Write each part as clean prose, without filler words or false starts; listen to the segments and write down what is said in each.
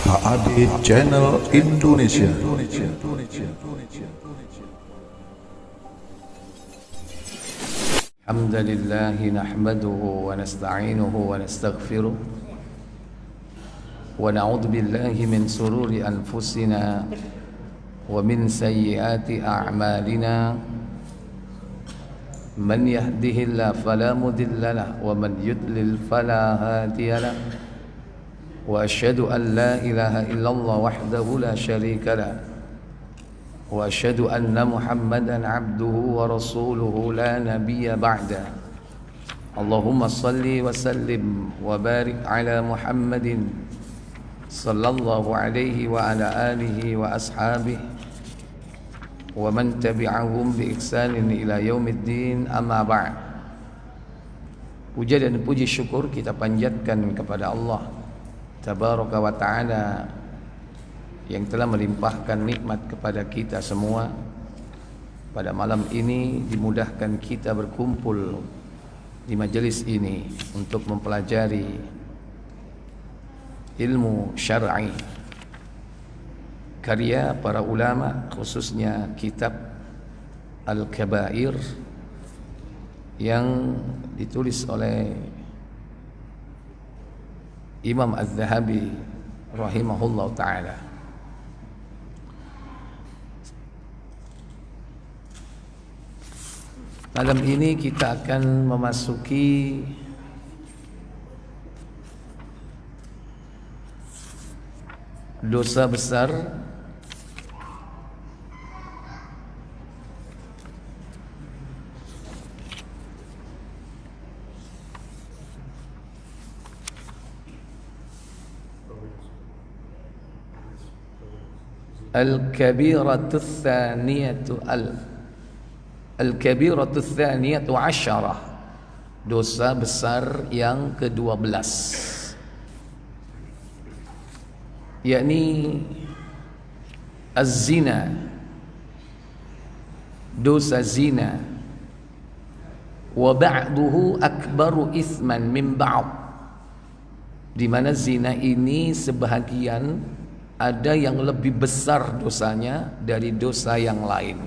HAD Channel Indonesia. Alhamdulillah nahmaduhu wa nasta'inuhu wa nastaghfiruh wa na'udzu billahi min sururi anfusina wa min sayyiati a'malina man yahdihillahu fala mudilla lahu wa man yudlil fala hadiya lahu wa asyhadu an la ilaha illallah wahdahu la syarika lahu wa asyhadu anna Muhammadan abduhu wa rasuluhu la nabiyya ba'da. Allahumma salli wa sallim wa barik ala Muhammadin sallallahu alaihi wa ala alihi wa ashabihi wa man tabi'ahum bi ihsanin ila yaumiddin, amma ba'd. Puja dan puji syukur kita panjatkan kepada Allah Tabaraka wa ta'ala yang telah melimpahkan nikmat kepada kita semua. Pada malam ini dimudahkan kita berkumpul di majelis ini untuk mempelajari ilmu syar'i karya para ulama, khususnya kitab Al-Kabair yang ditulis oleh Imam Az-Zahabi rahimahullah ta'ala. Malam ini kita akan memasuki dosa besar Al-Kabiratu Tsaniyatu Asyarah, dosa besar yang ke-12, yakni az-zina, dosa zina. Wa ba'duhu akbaru ithman min ba'd, di mana zina ini sebahagian ada yang lebih besar dosanya dari dosa yang lain.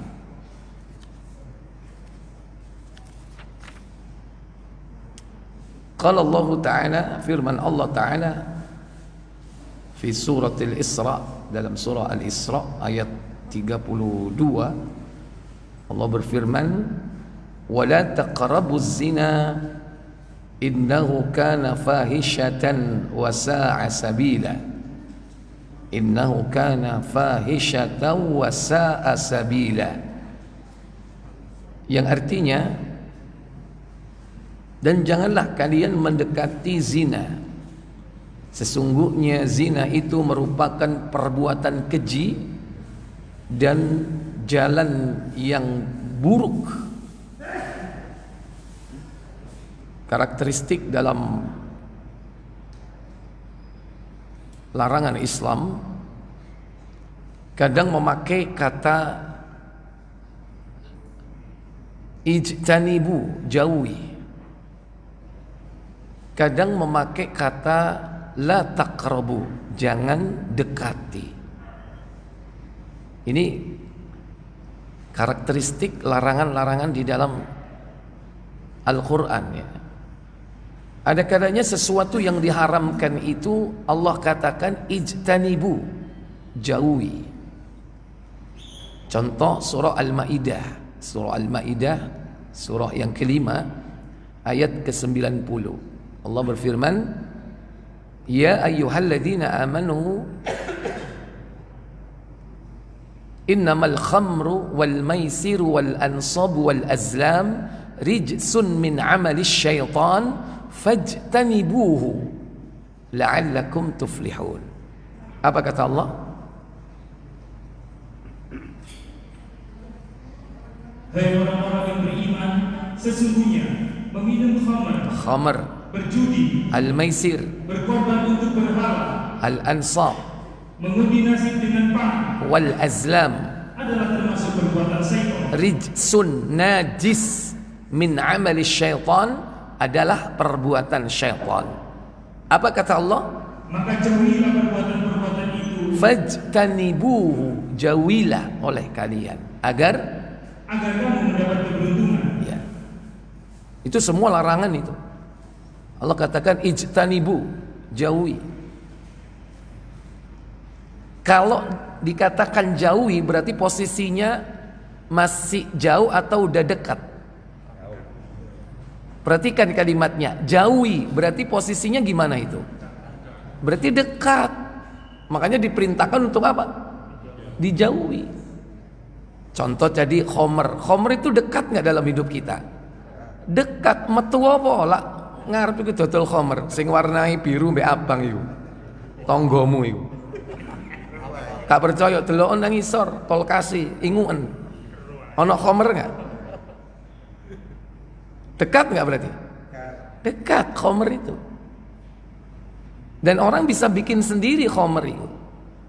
Qala Allah Ta'ala, firman Allah Ta'ala fi surat Al-Isra, dalam surah Al-Isra ayat 32, Allah berfirman, wa la taqrabuz zina innahu kana fahishatan wa sa'a sabila. Innahu kana fahishatan wa sa'a sabila, yang artinya, dan janganlah kalian mendekati zina, sesungguhnya zina itu merupakan perbuatan keji dan jalan yang buruk. Karakteristik dalam larangan Islam kadang memakai kata ijtanibu, jauhi, kadang memakai kata la taqrabu, jangan dekati. Ini karakteristik larangan-larangan di dalam Al-Quran, ya. Ada kalanya sesuatu yang diharamkan itu Allah katakan ijtanibu, jauhi. Contoh surah Al-Maidah, surah yang kelima ayat ke-90. Allah berfirman, ya ayyuhalladzina amanu innamal khamru wal maisiru wal ansabu wal azlam rijsun min amali syaitan fajtanibuhu la'allakum tuflihun. Apa kata Allah? Hai orang-orang yang beriman, sesungguhnya meminum khamar, berjudi, al-maisir, berkorban untuk berhala, al-ansab, mengundi nasib dengan panah, wal azlam, adalah termasuk perbuatan syaitan. rijsun, najis, min amali syaitan, adalah perbuatan syaitan. Apa kata Allah? Maka jauhilah perbuatan-perbuatan fajtanibuhu, jauhilah oleh kalian agar kamu mendapat keberuntungan. ya. Itu semua larangan itu. Allah katakan ijtanibu, jauhi. Kalau dikatakan jauhi berarti posisinya masih jauh atau udah dekat. Perhatikan kalimatnya, jauhi berarti posisinya gimana itu? Berarti dekat. Makanya diperintahkan untuk apa? Dijauhi. Contoh jadi khomer. Khomer itu dekat nggak dalam hidup kita? Dekat. Metu apa lah? Ngarep iku dodol khomer sing warnai biru mbek abang iku. Tonggomu iku. Tak percaya delokon nang isor tol kasih inguen. Ono khomer enggak? Dekat enggak berarti? Dekat khomer itu. Dan orang bisa bikin sendiri khomer itu.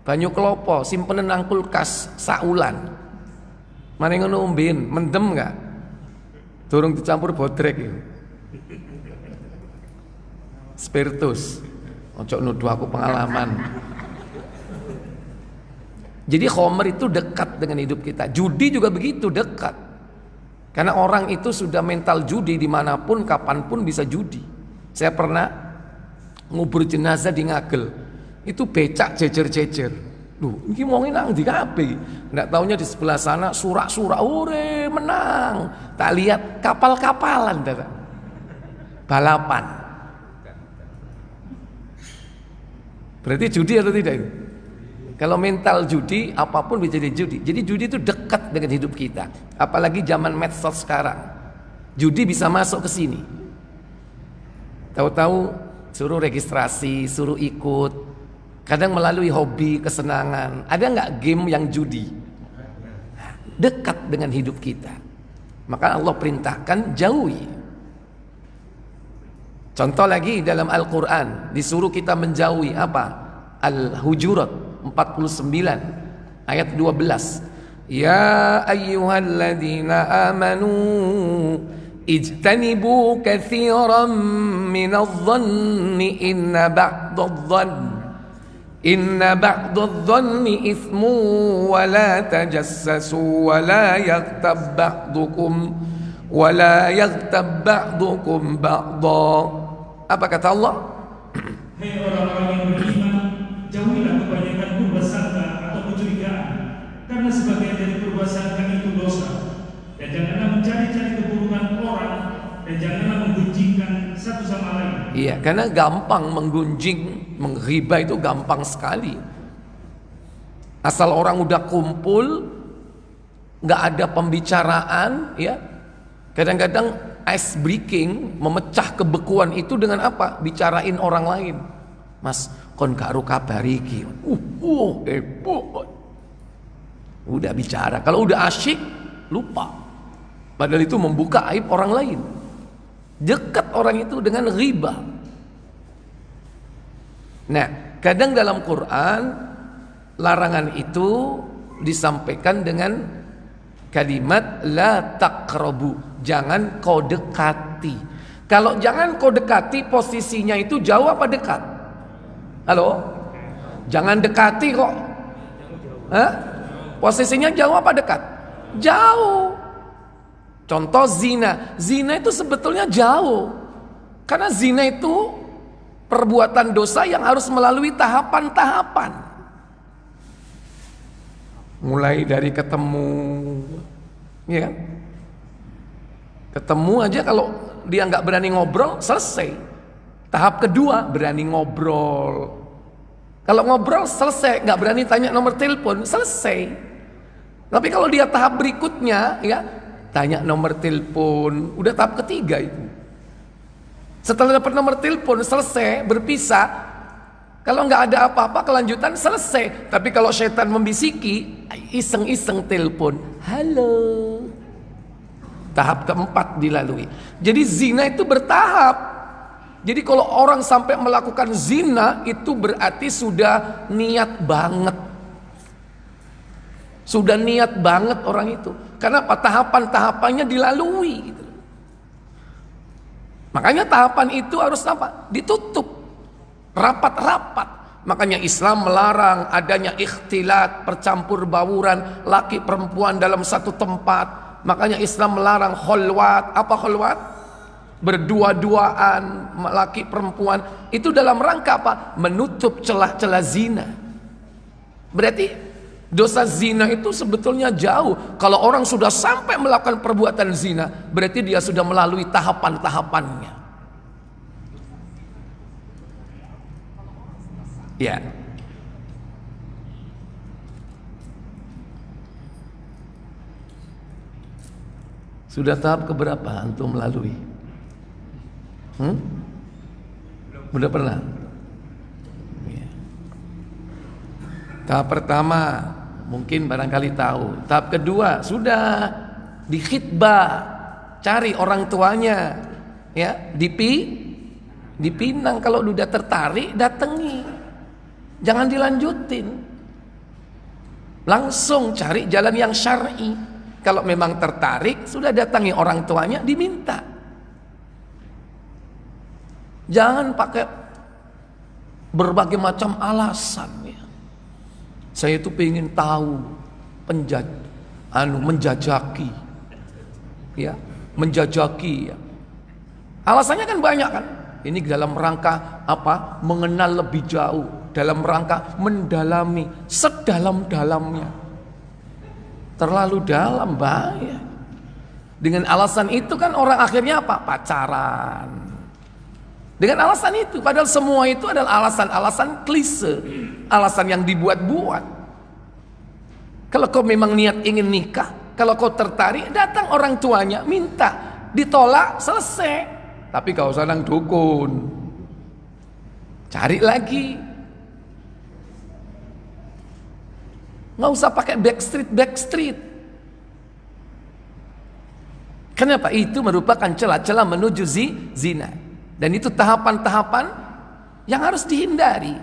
Banyu kelopo simpenan nang kulkas saulan. Mari ngono umben, mendem enggak? Durung dicampur bodrek itu. Spiritus. Ojo nuduh aku pengalaman. Jadi khomer itu dekat dengan hidup kita. Judi juga begitu, dekat. Karena orang itu sudah mental judi, dimanapun, kapanpun bisa judi. Saya pernah ngubur jenazah di Ngagel. Itu becak jejer-jejer. Loh, ini ngomongin nang di kabeh. Nggak taunya di sebelah sana surak-surak, ore menang. Tak lihat kapal-kapalan, balapan. Berarti judi atau tidak itu? Kalau mental judi, apapun bisa jadi judi. Jadi judi itu dekat dengan hidup kita. Apalagi zaman medsos sekarang. Judi bisa masuk ke sini. Tahu-tahu suruh registrasi, suruh ikut. Kadang melalui hobi, kesenangan. Ada nggak game yang judi? Dekat dengan hidup kita. Maka Allah perintahkan jauhi. Contoh lagi dalam Al-Quran. Disuruh kita menjauhi apa? Al-Hujurat 49 ayat 12. Ya ayyuhalladzina amanu ijtanibu katsiran minadh-dhanni inna ba'dadh-dhanni ithmu wa la tajassasu wa la yaghtab ba'dukum ba'dha. Apa kata Allah? Hei orang-orang yang beriman, jauhilah kebanyakan prasangka atau kecurigaan, karena sebagian dari prasangka itu dosa. Dan janganlah mencari-cari keburukan orang, dan janganlah menggunjingkan satu sama lain. Iya, karena gampang menggunjing, menghibah itu gampang sekali. Asal orang udah kumpul, nggak ada pembicaraan, ya. Kadang-kadang ice breaking, memecah kebekuan itu dengan apa? Bicarain orang lain. Mas, kon karo kabari iki. Udah bicara. Kalau udah asyik, lupa. Padahal itu membuka aib orang lain. Dekat orang itu dengan ghibah. Nah, kadang dalam Quran larangan itu disampaikan dengan kalimat la taqrabu, jangan kau dekati. Kalau jangan kau dekati, posisinya itu jauh apa dekat? Halo? Jangan dekati kok. Hah? Posisinya jauh apa dekat? Jauh. Contoh zina. Zina itu sebetulnya jauh. Karena zina itu perbuatan dosa yang harus melalui tahapan-tahapan. Mulai dari ketemu, ya kan? Ketemu aja kalau dia nggak berani ngobrol, selesai. Tahap kedua berani ngobrol. Kalau ngobrol selesai, nggak berani tanya nomor telepon, selesai. Tapi kalau dia tahap berikutnya, ya tanya nomor telepon, udah tahap ketiga itu. Setelah dapat nomor telepon, selesai, berpisah. Kalau nggak ada apa-apa, kelanjutan selesai. Tapi kalau setan membisiki, iseng-iseng telepon, halo. Tahap keempat dilalui. Jadi zina itu bertahap. Jadi kalau orang sampai melakukan zina, itu berarti sudah niat banget. Sudah niat banget orang itu. Karena apa? Tahapan-tahapannya dilalui gitu. Makanya tahapan itu harus apa? Ditutup. Rapat-rapat. Makanya Islam melarang adanya ikhtilat, percampur bauran laki perempuan dalam satu tempat. Makanya Islam melarang khulwat. Apa khulwat? Berdua-duaan laki perempuan. Itu dalam rangka apa? Menutup celah-celah zina. Berarti dosa zina itu sebetulnya jauh. Kalau orang sudah sampai melakukan perbuatan zina, berarti dia sudah melalui tahapan-tahapannya. Ya. Sudah tahap keberapa antum melalui? Udah pernah? Ya. Tahap pertama mungkin barangkali tahu. Tahap kedua sudah di khitbah, cari orang tuanya, ya, dipinang. Kalau udah tertarik datangi, jangan dilanjutin, langsung cari jalan yang syar'i. Kalau memang tertarik sudah datangi orang tuanya, diminta. Jangan pakai berbagai macam alasan, ya. Saya itu pengen tahu, menjajaki, ya, menjajaki, ya. Alasannya kan banyak kan. Ini dalam rangka apa? Mengenal lebih jauh, dalam rangka mendalami sedalam-dalamnya. Terlalu dalam, bahaya. Dengan alasan itu kan orang akhirnya apa? Pacaran. Dengan alasan itu, padahal semua itu adalah alasan-alasan klise, alasan yang dibuat-buat. Kalau kau memang niat ingin nikah, kalau kau tertarik, datang orang tuanya, minta, ditolak, selesai. Tapi kau usah nang dukun, cari lagi. Nggak usah pakai backstreet. Kenapa? Itu merupakan celah-celah menuju zina. Dan itu tahapan-tahapan yang harus dihindari.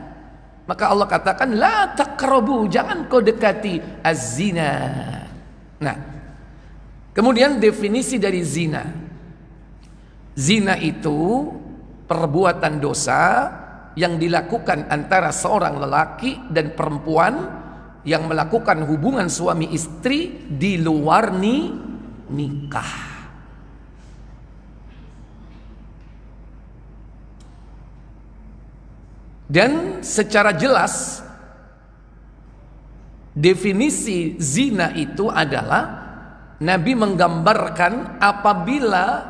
Maka Allah katakan, la taqrabu, jangan kau dekati az-zina. Nah, kemudian definisi dari zina. Zina itu perbuatan dosa yang dilakukan antara seorang lelaki dan perempuan yang melakukan hubungan suami istri di luar nikah. Dan secara jelas definisi zina itu adalah Nabi menggambarkan apabila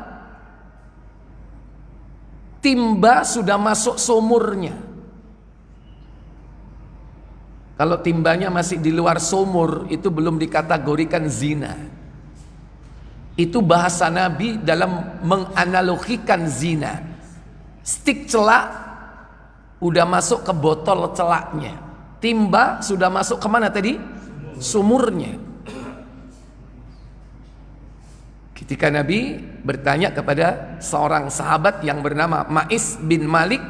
timba sudah masuk sumurnya. Kalau timbanya masih di luar sumur, itu belum dikategorikan zina. Itu bahasa Nabi dalam menganalogikan zina. Stik celak udah masuk ke botol celaknya. Timba sudah masuk kemana tadi? Sumurnya. Ketika Nabi bertanya kepada seorang sahabat yang bernama Ma'is bin Malik,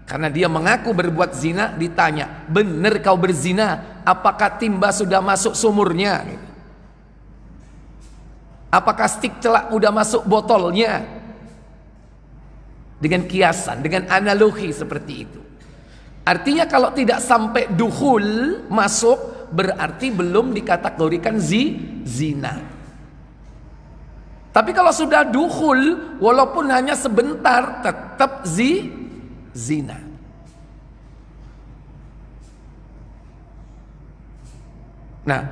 karena dia mengaku berbuat zina, ditanya, benar kau berzina? Apakah timba sudah masuk sumurnya? Apakah stik celak udah masuk botolnya? Dengan kiasan, dengan analogi seperti itu. Artinya kalau tidak sampai dukhul, masuk, berarti belum dikategorikan zina. Tapi kalau sudah dukhul, walaupun hanya sebentar, tetap zina. Nah,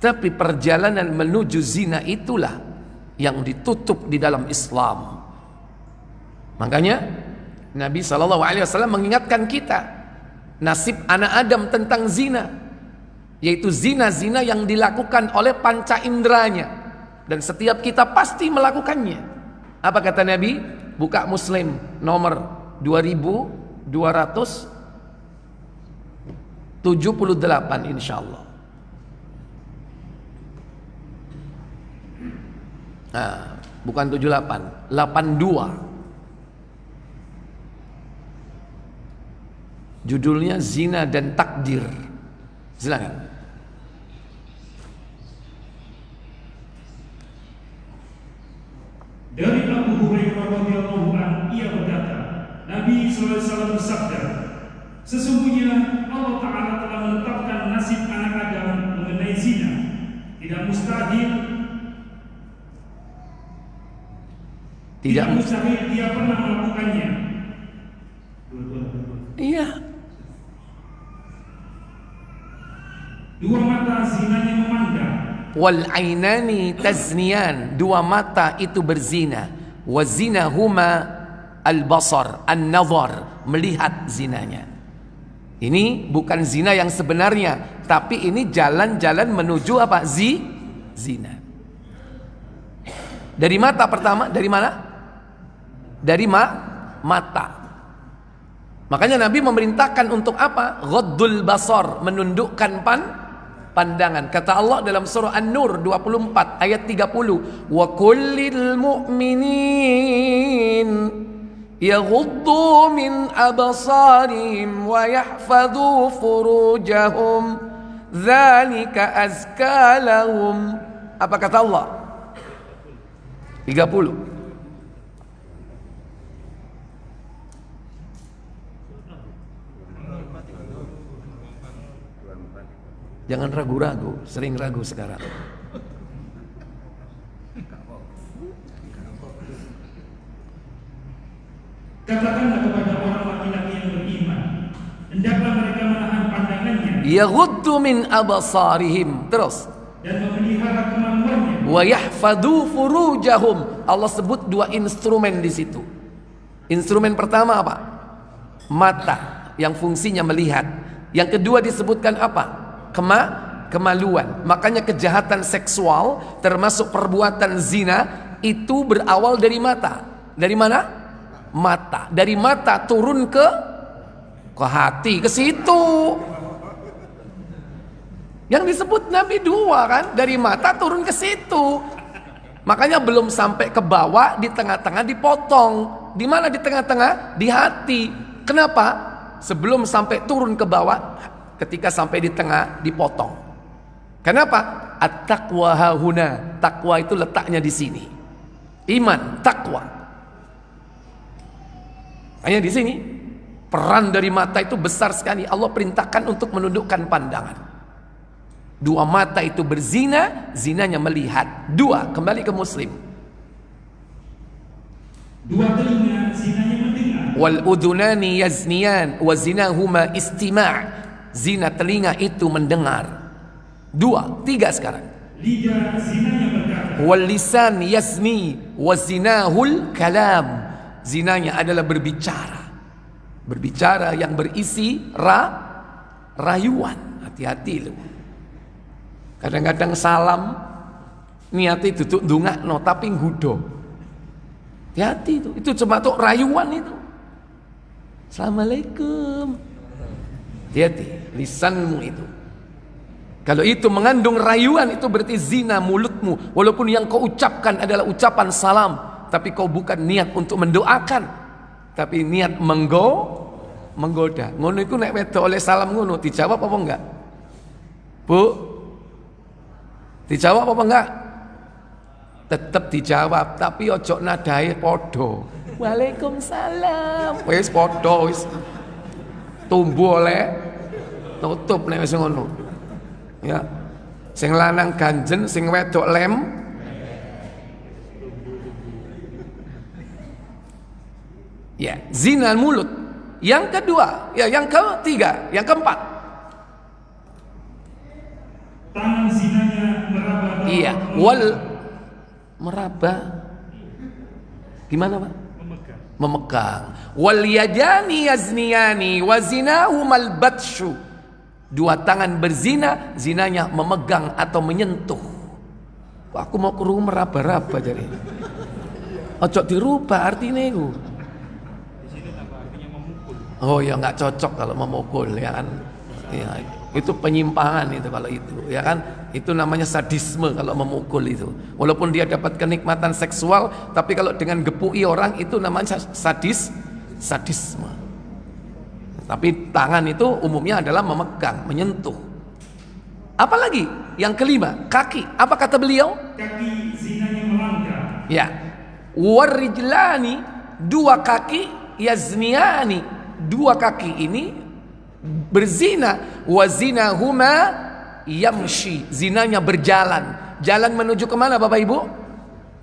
tapi perjalanan menuju zina itulah yang ditutup di dalam Islam. Makanya Nabi SAW mengingatkan kita nasib anak Adam tentang zina, yaitu zina-zina yang dilakukan oleh panca inderanya, dan setiap kita pasti melakukannya. Apa kata Nabi? Buka Muslim nomor 2278 insyaallah. Nah, bukan 78, 82. Judulnya Zina dan Takdir. Silakan. Dari Abu Hurairah radhiyallahu anhu, ia berkata, Nabi SAW bersabda, Sesungguhnya Allah Ta'ala telah menetapkan nasib anak Adam mengenai zina. Tidak mustahil dia pernah melakukannya. Iya. Dua mata zinanya memandang. Wal ainani tazniyan, dua mata itu berzina. Wa zina huma al basar, an-nazar, melihat zinanya. Ini bukan zina yang sebenarnya, tapi ini jalan-jalan menuju apa? Zina. Dari mata pertama, dari mana? Dari mata. Makanya Nabi memerintahkan untuk apa? Ghaddul basar, menundukkan pandangan. Kata Allah dalam surah An-Nur 24 ayat 30, wa kullil mu'minin yaghuddu min absarihim wa yahfadhu furujahum dzalika azka lahum. Apa kata Allah? 30. Jangan ragu-ragu, sering ragu sekarang. Katakanlah kepada orang laki-laki yang beriman, hendaklah mereka menahan pandangannya. Yaghuddu min absarihim. Terus. Dan memelihara kemampuannya. Wa yahfadhu furujahum. Allah sebut dua instrumen di situ. Instrumen pertama apa? Mata, yang fungsinya melihat. Yang kedua disebutkan apa? Kemaluan. Makanya kejahatan seksual termasuk perbuatan zina itu berawal dari mata. Dari mana? Mata. Dari mata turun ke hati, ke situ. Yang disebut Nabi dua kan, dari mata turun ke situ. Makanya belum sampai ke bawah, di tengah-tengah dipotong. Di mana di tengah-tengah? Di hati. Kenapa? Sebelum sampai turun ke bawah, ketika sampai di tengah dipotong. Kenapa? At-taqwa hahuna. Takwa itu letaknya di sini. Iman, takwa. Hanya di sini. Peran dari mata itu besar sekali. Allah perintahkan untuk menundukkan pandangan. Dua mata itu berzina, zinanya melihat. Dua, kembali ke Muslim. Dua telinga, zinanya mendengar. Wal udhunani yazniyan wa zinahuma istima'. Zina telinga itu mendengar. Dua, tiga sekarang. Lidah, zinanya berkata. Wal lisan yazni wa zinahul kalam. Zinanya adalah berbicara. Berbicara yang berisi rayuan. Hati-hati lu. Kadang-kadang salam niatnya duduk ndongakno tapi nggudo. Hati-hati itu. Itu cuma tuh rayuan itu. Assalamualaikum. Hati-hati lisanmu itu. Kalau itu mengandung rayuan, itu berarti zina mulutmu. Walaupun yang kau ucapkan adalah ucapan salam, tapi kau bukan niat untuk mendoakan, tapi niat menggoda. Ngono iku nek wedok oleh salam ngono dijawab apa enggak? Bu, dijawab apa enggak? Tetap dijawab, tapi ojo nadae podo. Waalaikumsalam. Wis podo wis. Tumbuh oleh tutup nek wis ngono. Ya. Sing lanang ganjen, sing wedok lem. Ya, zina mulut. Yang kedua, ya yang ketiga, yang keempat. Tangan zinanya meraba. Iya, meraba. Gimana, Pak? Memegang. Wal yadani yazniyani wa zinahumal batshu. Dua tangan berzina, zinanya memegang atau menyentuh. Aku mau ke rumah meraba-raba jadi. Ojo dirubah artinya itu. Oh ya nggak cocok kalau memukul ya kan. Ya, itu penyimpangan itu kalau itu ya kan. Itu namanya sadisme kalau memukul itu. Walaupun dia dapat kenikmatan seksual, tapi kalau dengan gepui orang itu namanya sadisme. Tapi tangan itu umumnya adalah memegang, menyentuh. Apalagi yang kelima, kaki. Apa kata beliau? Kaki zinanya melangkah. Ya. Warijlani, dua kaki, yazniyani. Dua kaki ini berzina. Wa zinahuma yamshi, zinanya berjalan. Jalan menuju kemana Bapak Ibu?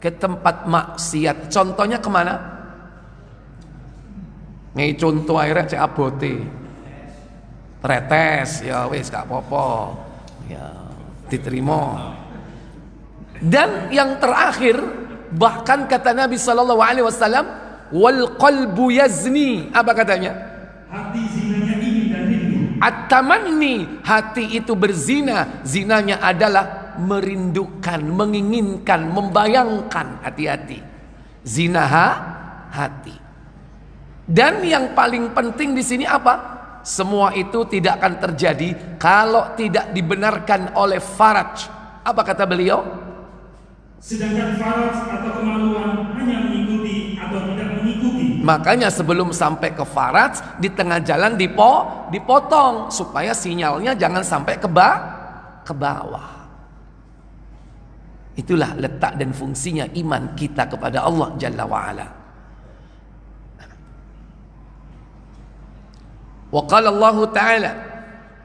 Ke tempat maksiat. Contohnya kemana? Nih contoh akhirnya cek abote retes, ya wis gak apa-apa, ya diterima. Dan yang terakhir, bahkan kata Nabi SAW, wal qalbu yazni. Apa katanya? Hati zinanya ingin dan rindu. At-tamanni, hati itu berzina. Zinanya adalah merindukan, menginginkan, membayangkan. Hati-hati. Zina hati. Dan yang paling penting di sini apa? Semua itu tidak akan terjadi kalau tidak dibenarkan oleh faraj. Apa kata beliau? Sedangkan faraj atau kemaluan hanya mengikuti atau tidak mengikuti. Makanya sebelum sampai ke faraj, di tengah jalan dipotong supaya sinyalnya jangan sampai ke bawah. Itulah letak dan fungsinya iman kita kepada Allah Jalla wa'ala. Wa qala Allah Ta'ala,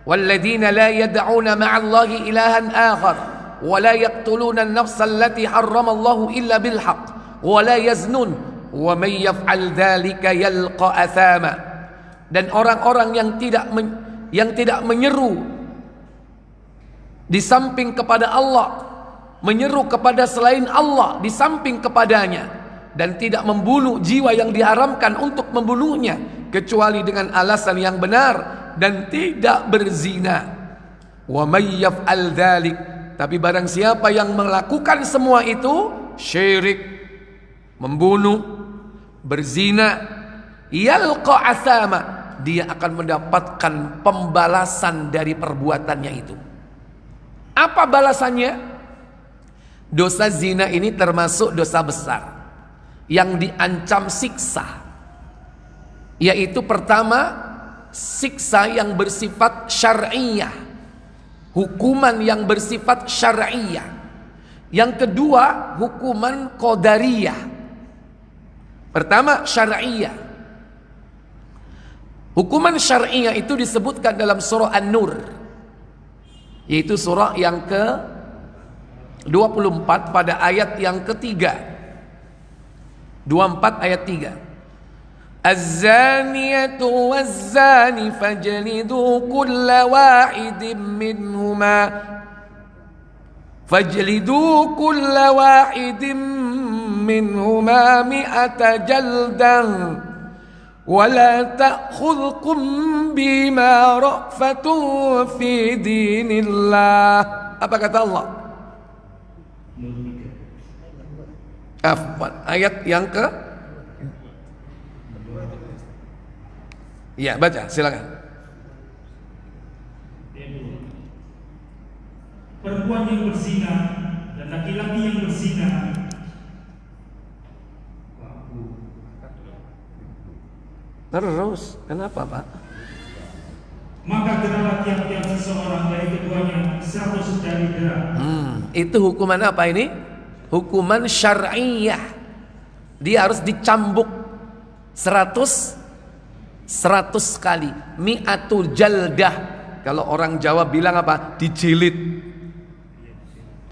walladzina la yad'una ma'allahi ilahan akhar wa la yaqtuluna an-nafsa allati harrama Allah illa bil haqq wa la yaznun wa may yaf'al dzalika yalqa athama. Dan orang-orang yang tidak menyeru di samping kepada Allah, menyeru kepada selain Allah di samping kepadanya, dan tidak membunuh jiwa yang diharamkan untuk membunuhnya kecuali dengan alasan yang benar, dan tidak berzina. Wa may yaf'al dzalik, tapi barang siapa yang melakukan semua itu, syirik, membunuh, berzina, yalqa athama, dia akan mendapatkan pembalasan dari perbuatannya itu. Apa balasannya? Dosa zina ini termasuk dosa besar yang diancam siksa. Yaitu pertama, siksa yang bersifat syar'iyah, hukuman yang bersifat syar'iyah. Yang kedua, hukuman qadariyah. Pertama, syar'iyah. Hukuman syar'iyah itu disebutkan dalam surah An-Nur, yaitu surah yang ke-24 pada ayat yang ketiga, 24 ayat 3. Az-zaniyatu waz-zani fajlidu kulla wahidin minhuma mi'ata jaldan wa la ta'khudhukum bima ra'fatun fi dinillah. Apa kata Allah? Ayat yang ke, ya baca silakan. Perempuan yang berzina dan laki-laki yang berzina terus, kenapa Pak? maka geralah tiap-tiap seseorang dari keduanya 100 jari gerah. Itu hukuman apa ini? Hukuman syar'iyah. Dia harus dicambuk 100 kali. Mi'atul jaldah. Kalau orang Jawa bilang apa? Dijilid.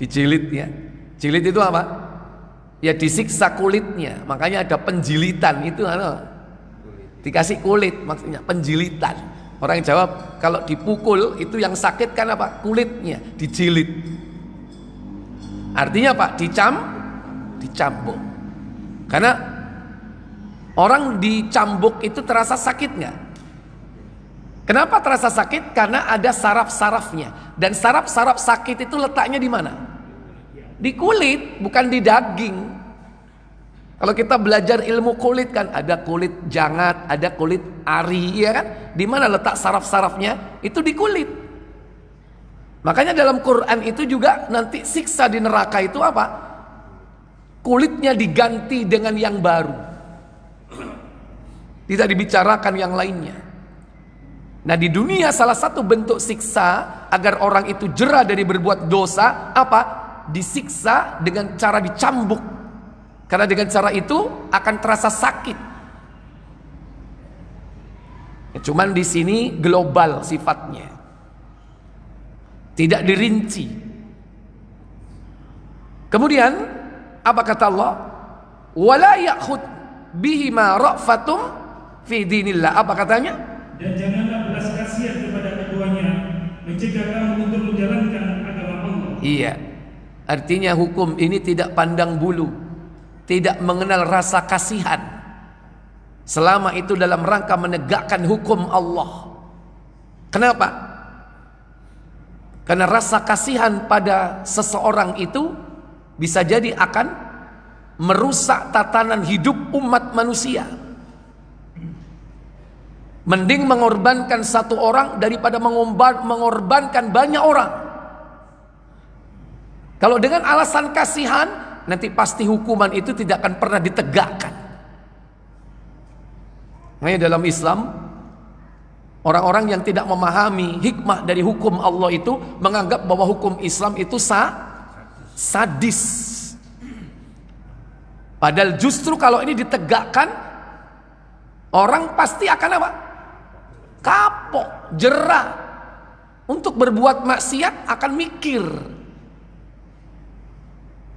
Dijilid ya. Jilid itu apa? Ya disiksa kulitnya. Makanya ada penjilitan itu dikasih kulit, maksudnya penjilitan. Orang Jawa kalau dipukul itu yang sakit kan apa? Kulitnya dijilid. Artinya apa? Dicambuk. Karena orang dicambuk itu terasa sakit nggak? Kenapa terasa sakit? Karena ada saraf-sarafnya. Dan saraf-saraf sakit itu letaknya di mana? Di kulit, bukan di daging. Kalau kita belajar ilmu kulit kan ada kulit jangat, ada kulit ari, ya kan? Di mana letak saraf-sarafnya? Itu di kulit. Makanya dalam Quran itu juga nanti siksa di neraka itu apa? Kulitnya diganti dengan yang baru. Tidak dibicarakan yang lainnya. Nah di dunia salah satu bentuk siksa agar orang itu jera dari berbuat dosa apa? Disiksa dengan cara dicambuk. Karena dengan cara itu akan terasa sakit. Cuman di sini global sifatnya, tidak dirinci. Kemudian apa kata Allah? Wala ya'khud bihima ra'fatum fi dinillah. Apa katanya? Dan janganlah belas kasihan kepada keduanya, mencegah kamu untuk menjalankan agama Allah. Iya. Artinya hukum ini tidak pandang bulu, tidak mengenal rasa kasihan. Selama itu dalam rangka menegakkan hukum Allah. Kenapa? Karena rasa kasihan pada seseorang itu bisa jadi akan merusak tatanan hidup umat manusia. Mending mengorbankan satu orang daripada mengorbankan banyak orang. Kalau dengan alasan kasihan, nanti pasti hukuman itu tidak akan pernah ditegakkan. Makanya dalam Islam, orang-orang yang tidak memahami hikmah dari hukum Allah itu menganggap bahwa hukum Islam itu sadis. Padahal justru kalau ini ditegakkan, orang pasti akan apa? Kapok, jerah. Untuk berbuat maksiat akan mikir.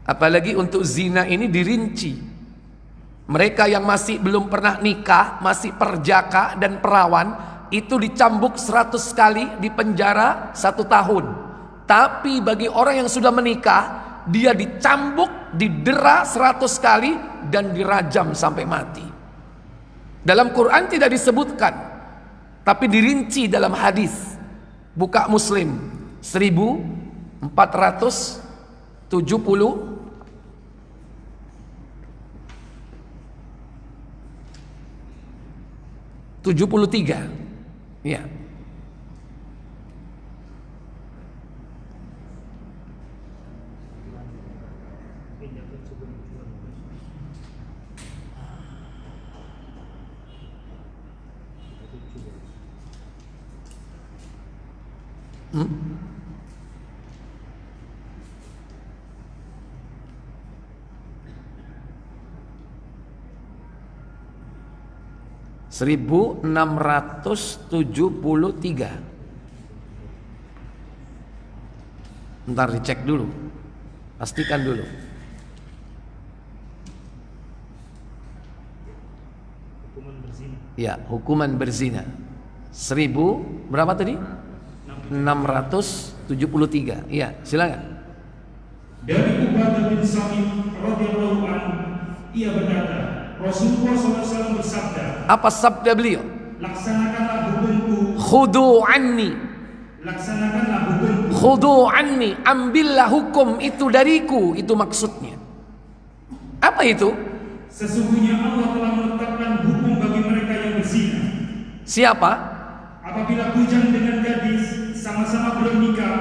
Apalagi untuk zina ini dirinci. Mereka yang masih belum pernah nikah, masih perjaka dan perawan, itu dicambuk 100 kali, di penjara 1 tahun. Tapi bagi orang yang sudah menikah, dia dicambuk, didera 100 kali dan dirajam sampai mati. Dalam Quran tidak disebutkan, tapi dirinci dalam hadis. Buka Muslim 1473. Ya. Hmm? 1673. Ntar dicek dulu, pastikan dulu. Hukuman berzina. Ya, hukuman berzina. 1000 berapa tadi? 673. Iya, silakan. Dari Ubadah bin Samit radhiyallahu anhu, ia berkata, Rasulullah SAW bersabda, apa sabda beliau? laksanakanlah hukumku, Khudu anni, laksanakanlah hukumku, khudu anni, ambillah hukum itu dariku. Itu maksudnya. Apa itu? sesungguhnya Allah telah menetapkan hukum bagi mereka yang berzina. Siapa? Apabila bujang dengan gadis sama-sama belum nikah,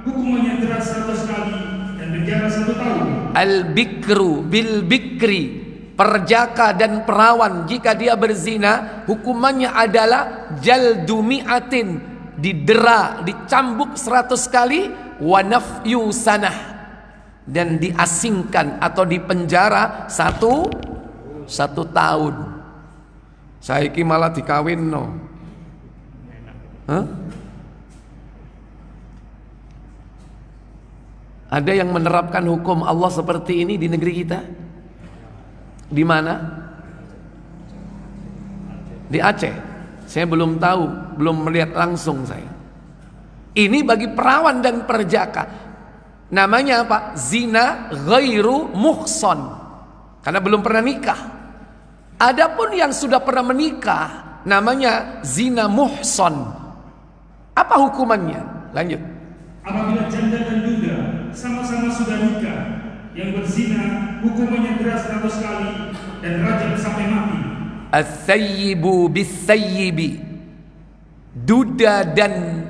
hukumannya jerat 100 kali dan penjara 1 tahun. Al-bikru bil bikri, perjaka dan perawan jika dia berzina, hukumannya adalah jaldu mi'atin, didera, dicambuk 100 kali, wa nafyu sanah, dan diasingkan atau dipenjara satu tahun. Saiki malah dikawin no. Hah? Ada yang menerapkan hukum Allah seperti ini di negeri kita? Di mana? Di Aceh. Saya belum tahu, belum melihat langsung saya. Ini bagi perawan dan perjaka. Namanya apa? Zina ghairu muhson. Karena belum pernah nikah. Adapun yang sudah pernah menikah, namanya zina muhson. Apa hukumannya? Lanjut. Apabila janda dan duda sama-sama sudah nikah, yang berzina hukumannya jerat 100 kali dan rajam sampai mati. As-sayyibu bis-sayyibi, duda dan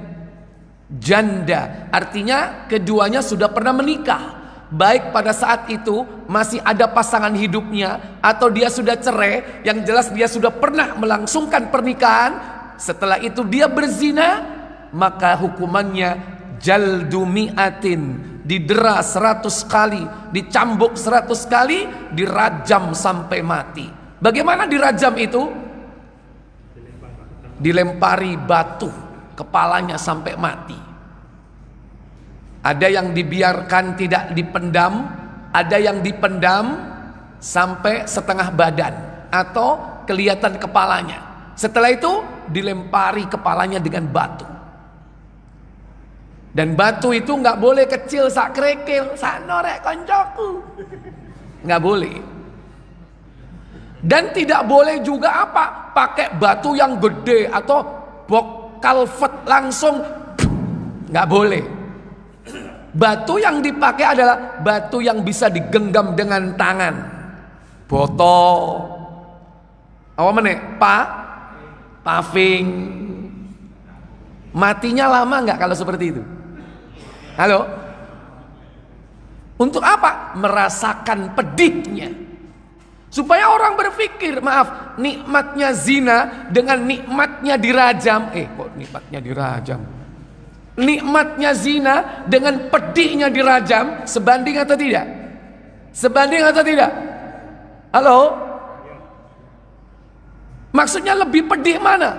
janda, artinya keduanya sudah pernah menikah, baik pada saat itu masih ada pasangan hidupnya atau dia sudah cerai, yang jelas dia sudah pernah melangsungkan pernikahan. Setelah itu dia berzina, maka hukumannya jaldu mi'atin, didera 100 kali, dicambuk 100 kali, dirajam sampai mati. Bagaimana dirajam itu? dilempari batu kepalanya sampai mati. Ada yang dibiarkan tidak dipendam, ada yang dipendam sampai setengah badan atau kelihatan kepalanya. Setelah itu dilempari kepalanya dengan batu. Dan batu itu nggak boleh kecil sak krekil, sak norek koncoku. Nggak boleh. Dan tidak boleh juga apa? Pakai batu yang gede atau bok kalvet langsung. Nggak boleh. Batu yang dipakai adalah batu yang bisa digenggam dengan tangan. Botol. Apa meneh? Paving. Matinya lama nggak kalau seperti itu? Halo? Untuk apa? Merasakan pedihnya. Supaya orang berpikir, maaf, nikmatnya zina dengan nikmatnya dirajam. Kok nikmatnya dirajam? Nikmatnya zina dengan pedihnya dirajam sebanding atau tidak? Sebanding atau tidak? Halo? Maksudnya lebih pedih mana?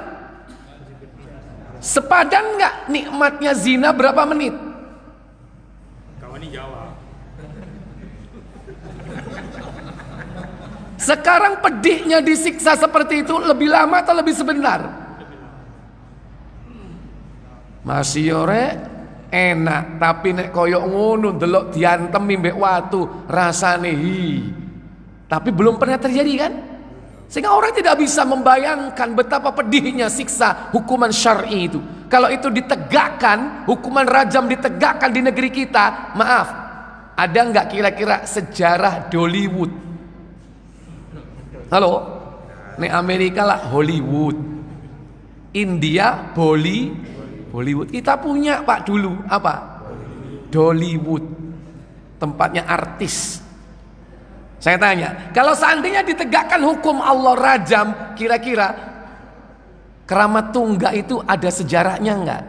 Sepadan nggak nikmatnya zina berapa menit? Kawan ini jawab. Sekarang pedihnya disiksa seperti itu lebih lama atau lebih sebentar? Masih yore enak, tapi nek koyok ngono delok diantemi mbek watu rasane tapi belum pernah terjadi kan? Sehingga orang tidak bisa membayangkan betapa pedihnya siksa hukuman syar'i itu. Kalau itu ditegakkan, hukuman rajam ditegakkan di negeri kita, maaf, ada nggak kira-kira sejarah Dollywood? Halo? Nek Amerika lah Hollywood, India Bollywood. Kita punya Pak dulu apa? Dollywood. Tempatnya artis. Saya tanya, kalau seandainya ditegakkan hukum Allah rajam, kira-kira keramat tunggak itu ada sejarahnya enggak?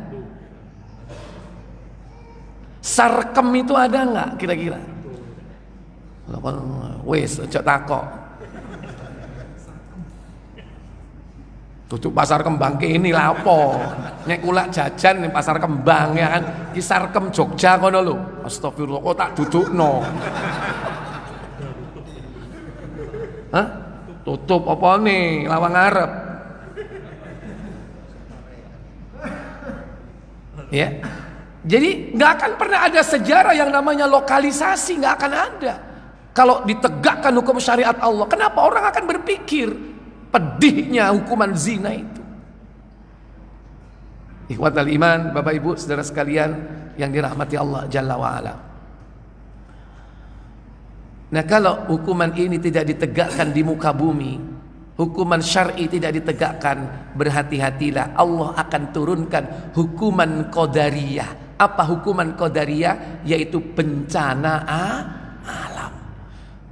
Sarkem itu ada enggak kira-kira? Wes, ojo takok. Tutup pasar kembang ke ini lapo. Nek kula jajan ning pasar kembang ya kan. Ki Sarkem Jogja kono lho. Astagfirullah kok tak dudukno. Hah? Tutup apa nih? Lawang ngarep. Ya. Jadi nggak akan pernah ada sejarah yang namanya lokalisasi, nggak akan ada. Kalau ditegakkan hukum syariat Allah, kenapa orang akan berpikir pedihnya hukuman zina itu? Ikhwatal iman, Bapak Ibu, saudara sekalian yang dirahmati Allah Jalla wa Ala. Nah, kalau hukuman ini tidak ditegakkan di muka bumi, hukuman syar'i tidak ditegakkan, berhati-hatilah, Allah akan turunkan hukuman qadariyah. Apa hukuman qadariyah? Yaitu bencana alam.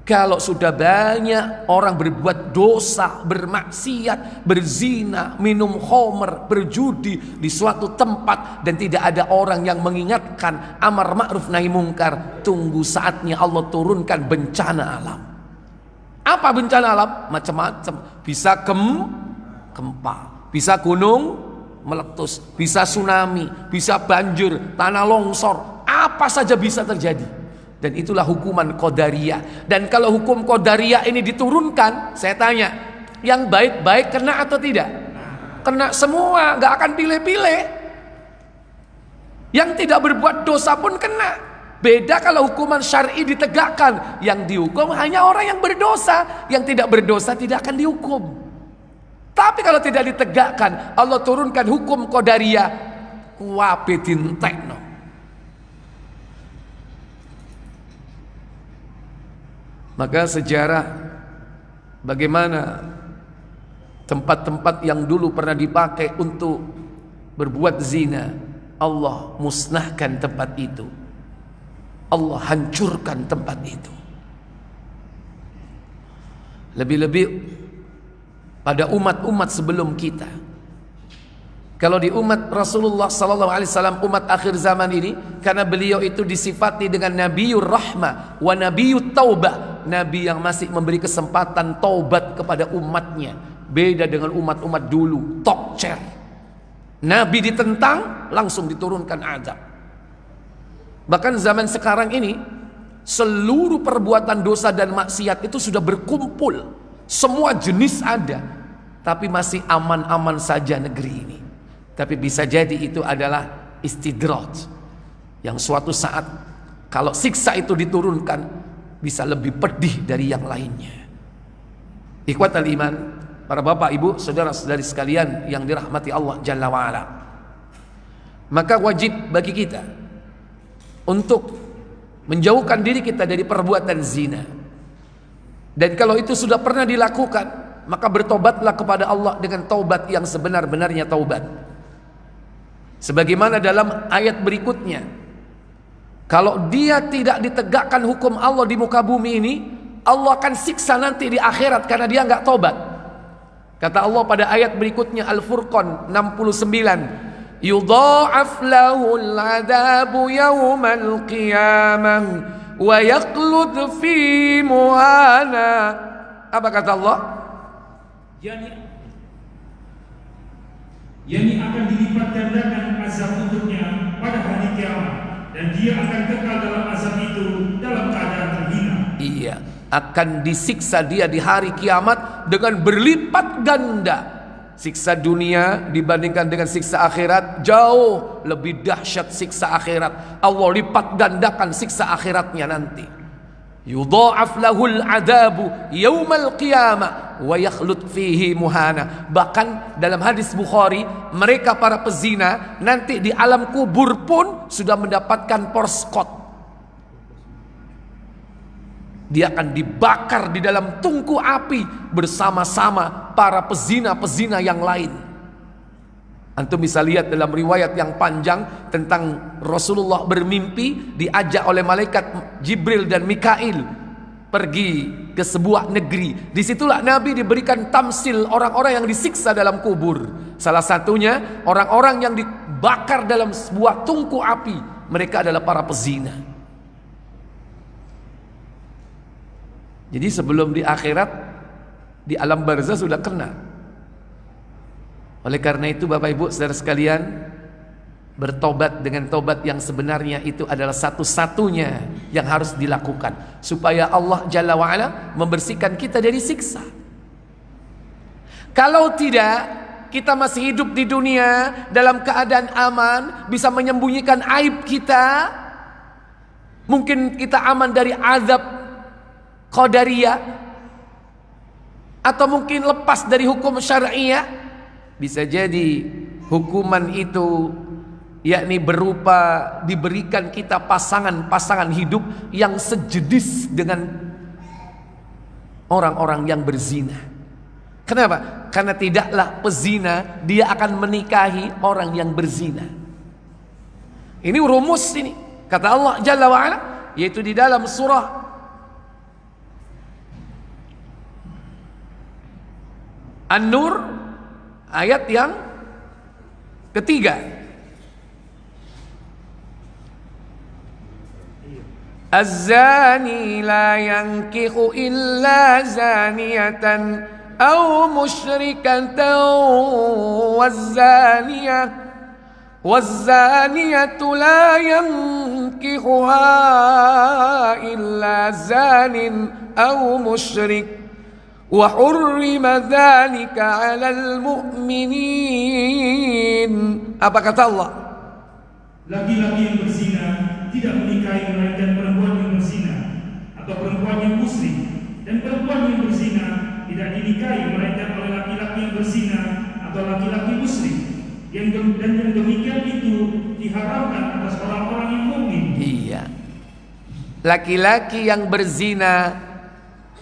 Kalau sudah banyak orang berbuat dosa, bermaksiat, berzina, minum khamr, berjudi di suatu tempat dan tidak ada orang yang mengingatkan amar ma'ruf nahi mungkar, tunggu saatnya Allah turunkan bencana alam. Apa bencana alam? Macam-macam. Bisa gempa, bisa gunung meletus, bisa tsunami, bisa banjir, tanah longsor, apa saja bisa terjadi. Dan itulah hukuman qadariyah. Dan kalau hukum qadariyah ini diturunkan, saya tanya, yang baik-baik kena atau tidak? Kena semua, gak akan pilih-pilih. Yang tidak berbuat dosa pun kena. Beda kalau hukuman syar'i ditegakkan, yang dihukum hanya orang yang berdosa, yang tidak berdosa tidak akan dihukum. Tapi kalau tidak ditegakkan, Allah turunkan hukum qadariyah, kuwabe dintekno. Maka sejarah bagaimana tempat-tempat yang dulu pernah dipakai untuk berbuat zina, Allah musnahkan tempat itu. Allah hancurkan tempat itu. Lebih-lebih pada umat-umat sebelum kita. Kalau di umat Rasulullah SAW, umat akhir zaman ini, karena beliau itu disifati dengan Nabiyur Rahmah wa Nabiyut Taubah, Nabi yang masih memberi kesempatan taubat kepada umatnya. Beda dengan umat-umat dulu, talk chair. Nabi ditentang, langsung diturunkan azab. Bahkan zaman sekarang ini, seluruh perbuatan dosa dan maksiat itu sudah berkumpul. Semua jenis ada, tapi masih aman-aman saja negeri ini. Tapi bisa jadi itu adalah istidraj, yang suatu saat kalau siksa itu diturunkan bisa lebih pedih dari yang lainnya. Ikhwatal iman, para bapak, ibu, saudara-saudari sekalian yang dirahmati Allah Jalla wa'ala, maka wajib bagi kita untuk menjauhkan diri kita dari perbuatan zina. Dan kalau itu sudah pernah dilakukan, maka bertobatlah kepada Allah dengan taubat yang sebenar-benarnya taubat. Sebagaimana dalam ayat berikutnya, kalau dia tidak ditegakkan hukum Allah di muka bumi ini, Allah akan siksa nanti di akhirat karena dia enggak tobat. Kata Allah pada ayat berikutnya, Al-Furqan 69, yudha'af lahul 'adzabu yawmal qiyamah wa yaqlud fi muhana. Apa kata Allah? Yani akan dilipat gandakan azab untuknya pada hari kiamat, dan dia akan kekal dalam azab itu dalam keadaan terhina. Iya, akan disiksa dia di hari kiamat dengan berlipat ganda. Siksa dunia dibandingkan dengan siksa akhirat, jauh lebih dahsyat siksa akhirat. Allah lipat gandakan siksa akhiratnya nanti. Yudha'af lahul 'adzabu yaumal qiyamah wa yakhlud fihi muhana. Bahkan dalam hadis Bukhari, mereka para pezina nanti di alam kubur pun sudah mendapatkan porskot. Dia akan dibakar di dalam tungku api bersama-sama para pezina-pezina yang lain. Antum bisa lihat dalam riwayat yang panjang tentang Rasulullah bermimpi diajak oleh malaikat Jibril dan Mikail pergi ke sebuah negeri. Disitulah Nabi diberikan tamsil orang-orang yang disiksa dalam kubur. Salah satunya orang-orang yang dibakar dalam sebuah tungku api. Mereka adalah para pezina. Jadi sebelum di akhirat, di alam barzah sudah kena. Oleh karena itu Bapak Ibu saudara sekalian, bertobat dengan tobat yang sebenarnya itu adalah satu-satunya yang harus dilakukan, supaya Allah Jalla wa'ala membersihkan kita dari siksa. Kalau tidak, kita masih hidup di dunia dalam keadaan aman, bisa menyembunyikan aib kita. Mungkin kita aman dari azab qadariyah, atau mungkin lepas dari hukum syariah. Bisa jadi hukuman itu yakni berupa diberikan kita pasangan-pasangan hidup yang sejenis dengan orang-orang yang berzina. Kenapa? Karena tidaklah pezina dia akan menikahi orang yang berzina. Ini rumus ini kata Allah Jalla wa'ala, yaitu di dalam surah An-Nur ayat yang ketiga. Az-zani la yankihu illa zaniyatan aw musyrikatan waz-zaniyatu la yankihuha illa zanin aw musyrik wa hurrima dzalika 'alal mu'minin. Apa kata Allah? Laki-laki yang berzina tidak menikahi melainkan perempuan yang berzina atau perempuan yang musyrik, dan perempuan yang berzina tidak dinikahi melainkan oleh laki-laki yang berzina atau laki-laki musyrik. Dan yang demikian itu diharamkan atas orang-orang yang mukmin. Iya. Laki-laki yang berzina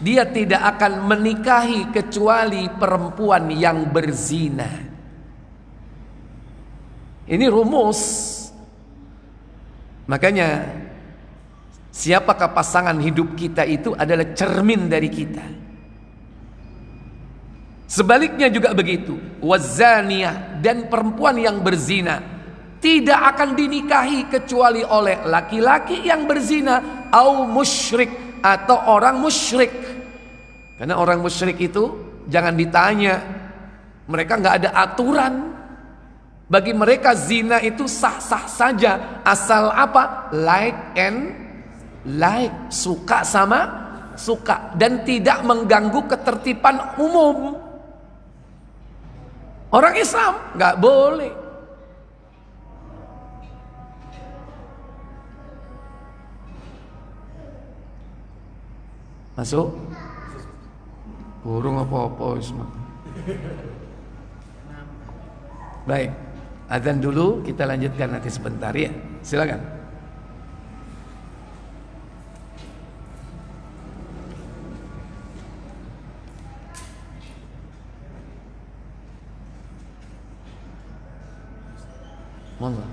dia tidak akan menikahi kecuali perempuan yang berzina. Ini rumus. Makanya siapakah pasangan hidup kita itu adalah cermin dari kita. Sebaliknya juga begitu. Wazaniyah, dan perempuan yang berzina tidak akan dinikahi kecuali oleh laki-laki yang berzina au musyrik, atau orang musyrik. Karena orang musyrik itu jangan ditanya, mereka nggak ada aturan, Bagi mereka zina itu sah-sah saja, asal apa? Like and like, suka sama suka, dan tidak mengganggu ketertiban umum. Orang Islam nggak boleh. Masuk? Burung apa-apa Isma. Baik, azan dulu, kita lanjutkan nanti sebentar ya. Silakan. Monggo.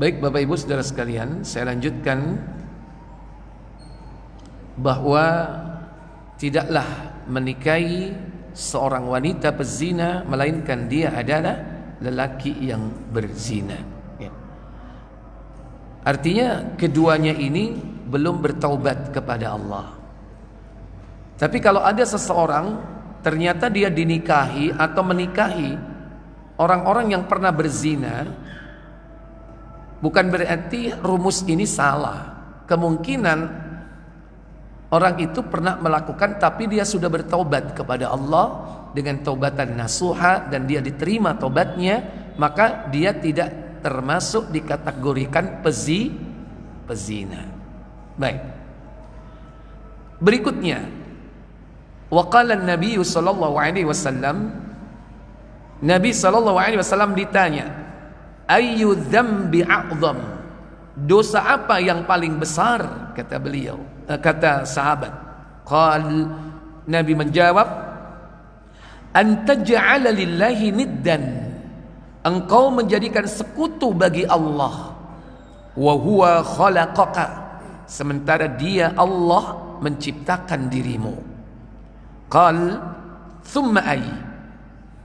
Baik Bapak Ibu Saudara sekalian, saya lanjutkan bahwa tidaklah menikahi seorang wanita pezina melainkan dia adalah lelaki yang berzina. Ya. Artinya keduanya ini belum bertaubat kepada Allah. Tapi kalau ada seseorang ternyata dia dinikahi atau menikahi orang-orang yang pernah berzina, bukan berarti rumus ini salah. Kemungkinan orang itu pernah melakukan tapi dia sudah bertaubat kepada Allah dengan taubatan nasuha dan dia diterima taubatnya, maka dia tidak termasuk dikategorikan pezina. Baik. Berikutnya, waqala Nabi sallallahu alaihi wasallam, Nabi sallallahu alaihi wasallam ditanya, ayyu dzambi a'zam, dosa apa yang paling besar, kata beliau, kata sahabat. Qal, Nabi menjawab, an taj'ala lillahi niddan, engkau menjadikan sekutu bagi Allah. wa huwa khalaqaka, sementara dia Allah menciptakan dirimu. Qal thumma ay,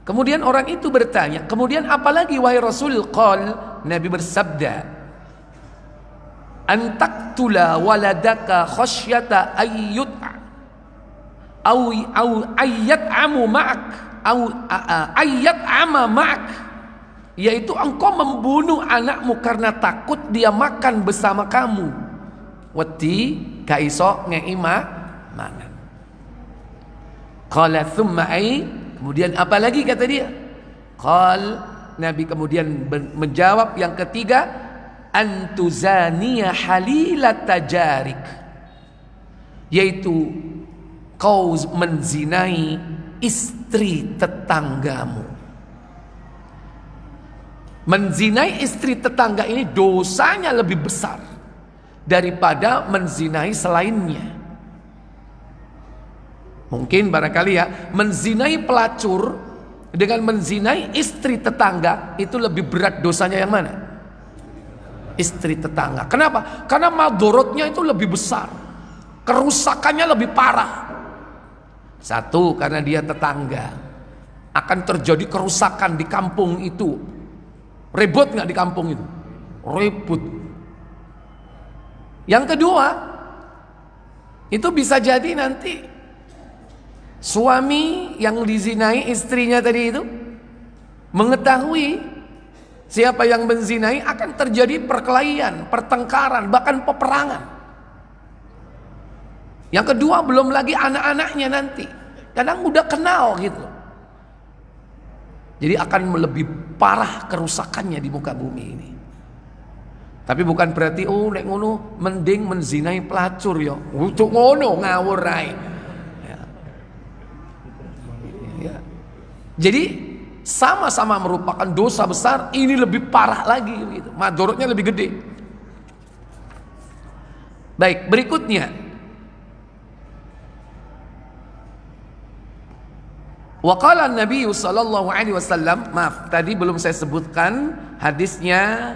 kemudian orang itu bertanya, kemudian apa lagi wahai Rasul? Qal, Nabi bersabda, antaktula waladaka khasyata ayyut au ayyat'amu ma'ak au ayyat'ama ma'ak, yaitu engkau membunuh anakmu karena takut dia makan bersama kamu. Wedi kaiso ngeima mangan. Qala thumma ay, kemudian apa lagi kata dia? Qal, Nabi kemudian menjawab yang ketiga, antuzaniya halilata jarik, yaitu kau menzinai istri tetanggamu. Menzinai istri tetangga ini dosanya lebih besar daripada menzinai selainnya. Mungkin barangkali ya, menzinai pelacur dengan menzinai istri tetangga itu lebih berat dosanya yang mana? Istri tetangga. Kenapa? Karena madorotnya itu lebih besar, kerusakannya lebih parah. Satu, karena dia tetangga, akan terjadi kerusakan di kampung itu. Ribut nggak di kampung itu? Ribut. Yang kedua, itu bisa jadi nanti suami yang dizinai istrinya tadi itu mengetahui siapa yang menzinai, akan terjadi perkelahian, pertengkaran, bahkan peperangan. Yang kedua, belum lagi anak-anaknya nanti kadang udah kenal gitu. Jadi akan lebih parah kerusakannya di muka bumi ini. Tapi bukan berarti nek ngono mending menzinai pelacur ya. Untuk ngono ngawur rai. Ya. Jadi sama-sama merupakan dosa besar, ini lebih parah lagi gitu. Madorotnya lebih gede. Baik, berikutnya. Wa qala Nabi sallallahu alaihi wasallam, maaf tadi belum saya sebutkan hadisnya,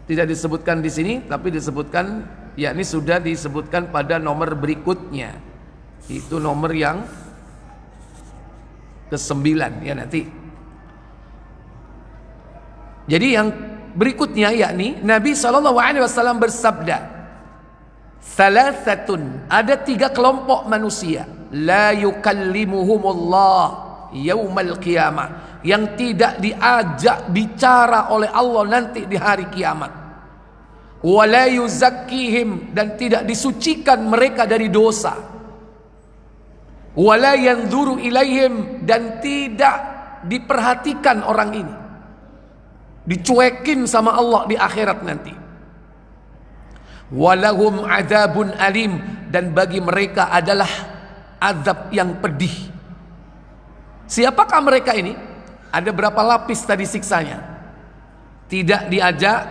tidak disebutkan di sini tapi disebutkan, yakni sudah disebutkan pada nomor berikutnya. Itu nomor yang ke-9 ya nanti. Jadi yang berikutnya yakni Nabi sallallahu alaihi wasallam bersabda, salasatun, ada 3 kelompok manusia, la yukallimuhumullah yaumal qiyamah, yang tidak diajak bicara oleh Allah nanti di hari kiamat. Wa la yuzakkihim, dan tidak disucikan mereka dari dosa. Wa la yanzuru ilaihim, dan tidak diperhatikan orang ini, dicuekin sama Allah di akhirat nanti. Walahum adzabun alim, dan bagi mereka adalah azab yang pedih. Siapakah mereka ini? Ada berapa lapis tadi siksanya? Tidak diajak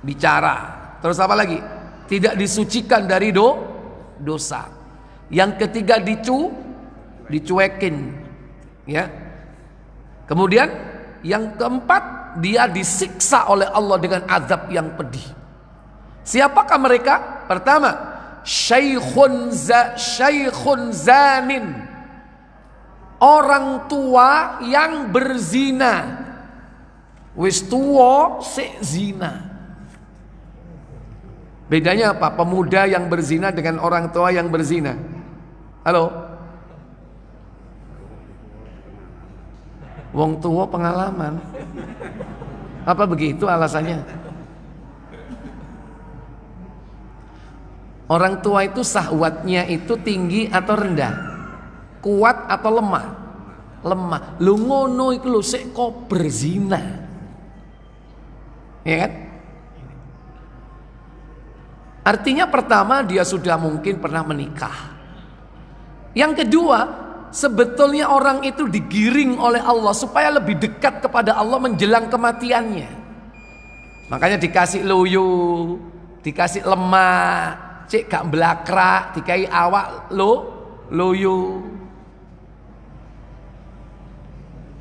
bicara. Terus apa lagi? Tidak disucikan dari dosa. Yang ketiga dicuekin. Ya. Kemudian yang keempat, dia disiksa oleh Allah dengan azab yang pedih. Siapakah mereka? Pertama, syaikhun zanin, orang tua yang berzina. Wis tuwa sik zina. Bedanya apa? Pemuda yang berzina dengan orang tua yang berzina. Halo? Wong tua pengalaman. Apa begitu alasannya? Orang tua itu syahwatnya itu tinggi atau rendah? Kuat atau lemah? Lemah. Lu ngono iku lho sik kok berzina. Ya kan? Artinya pertama, dia sudah mungkin pernah menikah. Yang kedua, sebetulnya orang itu digiring oleh Allah supaya lebih dekat kepada Allah menjelang kematiannya. Makanya dikasih loyo, dikasih lemah, cek gak belakrak, dikai awak loyo.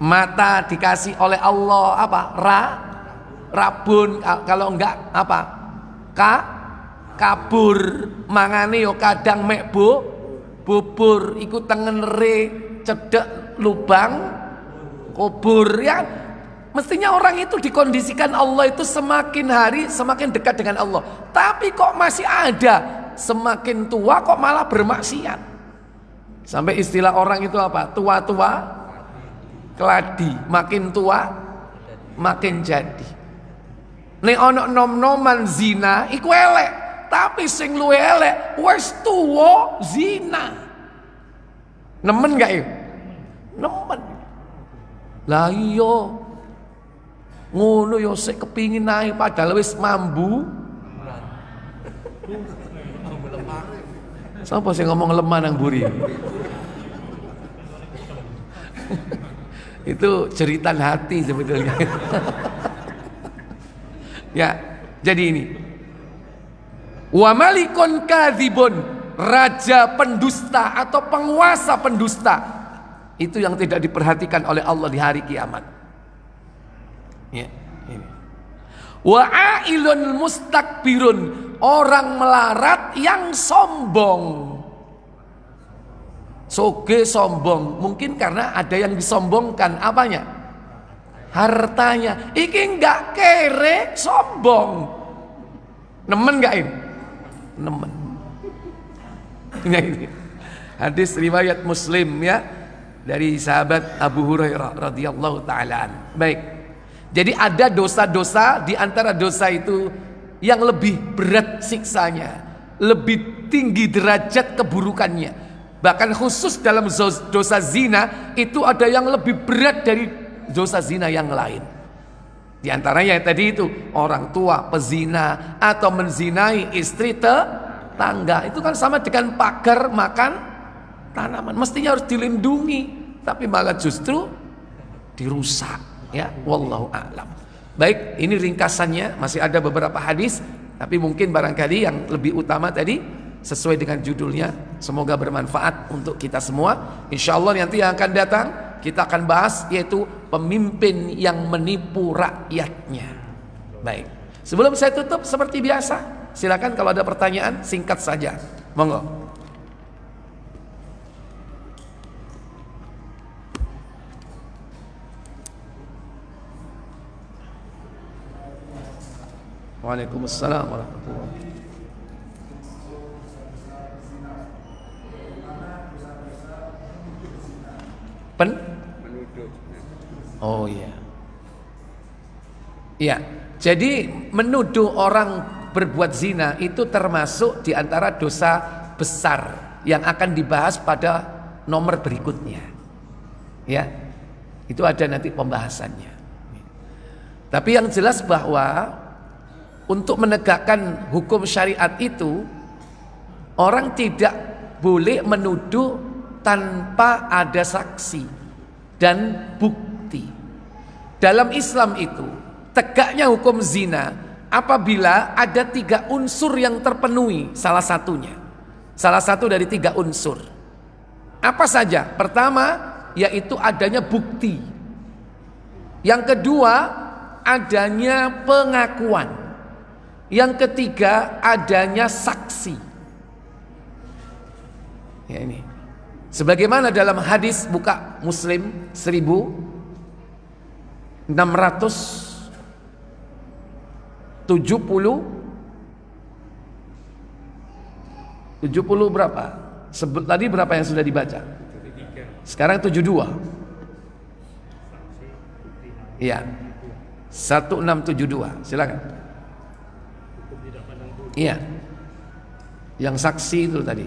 Mata dikasih oleh Allah apa? rabun, kalau enggak apa? Kabur. Mangane yo kadang mek bubur, iku tengen re cedek lubang kubur ya. Mestinya orang itu dikondisikan Allah itu semakin hari semakin dekat dengan Allah. Tapi kok masih ada semakin tua kok malah bermaksiat. Sampai istilah orang itu apa? Tua-tua keladi, makin tua makin jadi. Nek ono nom-noman zina iku elek, tapi sing luwe elek wis tuwa zina. Nemen gak ya? Nemen. Lah iya. Ngono yo sik kepingin naik padahal wis mambu. Sapa sing ngomong lemah nang buri? Itu jeritan hati sebetulnya. Ya, jadi ini. Wa malikun kadzibun, raja pendusta atau penguasa pendusta. Itu yang tidak diperhatikan oleh Allah di hari kiamat. Ya, ini. Wa ailun mustakbirun, orang melarat yang sombong. Soge sombong, mungkin karena ada yang disombongkan apanya? Hartanya. Iki enggak kere, sombong. Nemen enggak ini? Nemen. Ini hadis riwayat Muslim ya, dari sahabat Abu Hurairah radhiyallahu taala. Baik. Jadi ada dosa-dosa, di antara dosa itu yang lebih berat siksanya, lebih tinggi derajat keburukannya. Bahkan khusus dalam dosa zina itu ada yang lebih berat dari dosa zina yang lain. Di antaranya yang tadi itu orang tua pezina atau menzinai istri tetangga. Itu kan sama dengan pagar makan tanaman. Mestinya harus dilindungi, tapi malah justru dirusak. Ya, wallahu a'lam. Baik, ini ringkasannya. Masih ada beberapa hadis, tapi mungkin barangkali yang lebih utama tadi sesuai dengan judulnya. Semoga bermanfaat untuk kita semua. Insyaallah nanti yang akan datang kita akan bahas, yaitu pemimpin yang menipu rakyatnya. Baik, sebelum saya tutup seperti biasa, silakan kalau ada pertanyaan singkat saja, monggo. Waalaikumsalam warahmatullahi wabarakatuh. Oh iya. Iya. Jadi menuduh orang berbuat zina itu termasuk di antara dosa besar yang akan dibahas pada nomor berikutnya. Ya. Itu ada nanti pembahasannya. Tapi yang jelas bahwa untuk menegakkan hukum syariat itu orang tidak boleh menuduh tanpa ada saksi dan bukti. Dalam Islam itu tegaknya hukum zina apabila ada 3 unsur yang terpenuhi, salah satu dari 3 unsur. Apa saja? Pertama, yaitu adanya bukti. Yang kedua, adanya pengakuan. Yang ketiga, adanya saksi. Ya ini. Sebagaimana dalam hadis buka Muslim 1670 berapa? Tadi berapa yang sudah dibaca? Sekarang 72. Iya. 1672. Silakan. Iya. Yang saksi itu tadi.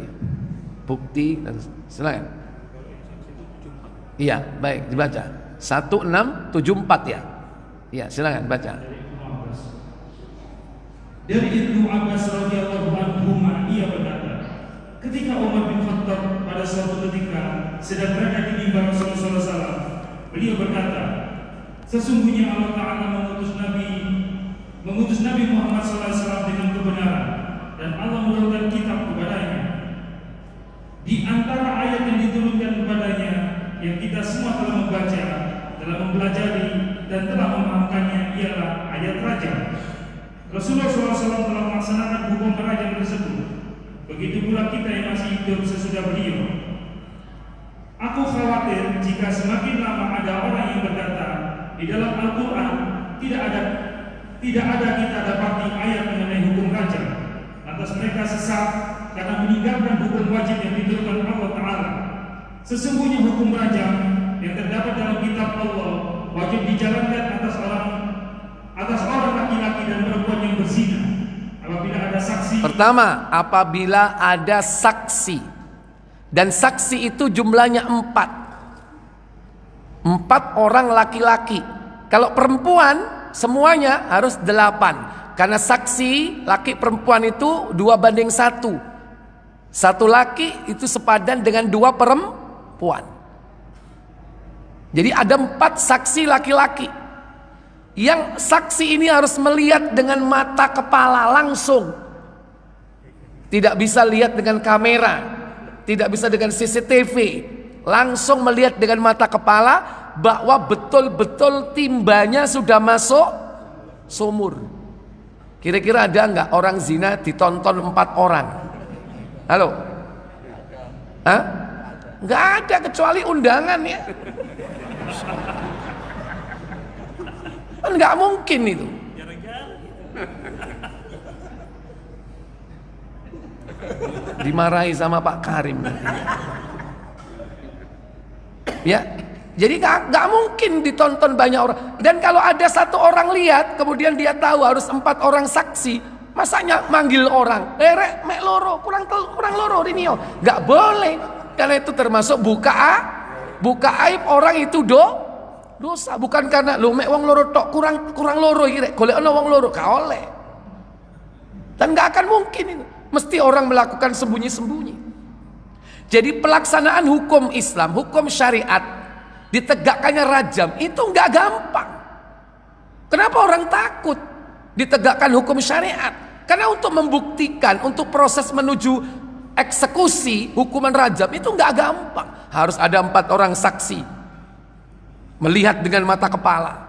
Bukti dan silakan. Iya, baik dibaca. 1674 ya. Iya, silakan baca. Dari Ibnu Abbas radhiyallahu anhu ia berkata, ketika Umar bin Khattab pada suatu ketika sedang berada di mimbar Rasulullah SAW, beliau berkata, sesungguhnya Allah Ta'ala mengutus Nabi Muhammad SAW dengan kebenaran dan Allah menurunkan kitab kepadanya. Di antara ayat yang diturunkan kepadanya yang kita semua telah membaca, telah mempelajari dan telah memahamkannya ialah ayat rajam. Rasulullah SAW telah melaksanakan hukum rajam tersebut. Begitu pula kita yang masih hidup sesudah beliau. Aku khawatir jika semakin lama ada orang yang berkata di dalam Al-Quran tidak ada kita dapati ayat mengenai hukum rajam. Lantas mereka sesat karena meninggalkan hukum wajib yang diturunkan Allah Ta'ala. Sesungguhnya hukum rajam yang terdapat dalam kitab Allah wajib dijalankan atas orang laki-laki dan perempuan yang berzina apabila ada saksi. Pertama, apabila ada saksi, dan saksi itu jumlahnya 4 orang laki-laki. Kalau perempuan semuanya harus 8, karena saksi laki perempuan itu 2:1. Satu laki itu sepadan dengan 2 perempuan. Jadi ada 4 saksi laki-laki. Yang saksi ini harus melihat dengan mata kepala langsung. Tidak bisa lihat dengan kamera, tidak bisa dengan CCTV. Langsung melihat dengan mata kepala bahwa betul-betul timbanya sudah masuk sumur. Kira-kira ada nggak orang zina ditonton 4 orang? Halo? Hah? Nggak ada, kecuali undangan ya. Kan nggak mungkin itu. Dimarahi sama Pak Karim. Ya, jadi nggak mungkin ditonton banyak orang. Dan kalau ada 1 orang lihat, kemudian dia tahu harus 4 orang saksi, masanya manggil orang, rek mek loro, kurang loro ini yo, nggak boleh. Karena itu termasuk buka aib orang itu dosa, bukan karena lu mek wong loro tok kurang loro iki rek golek ana wong loro gak oleh. Dan gak akan mungkin itu. Mesti orang melakukan sembunyi-sembunyi. Jadi pelaksanaan hukum Islam, hukum syariat, ditegakkannya rajam itu gak gampang. Kenapa orang takut ditegakkan hukum syariat? Karena untuk membuktikan, untuk proses menuju eksekusi hukuman rajam itu gak gampang. Harus ada 4 orang saksi, melihat dengan mata kepala.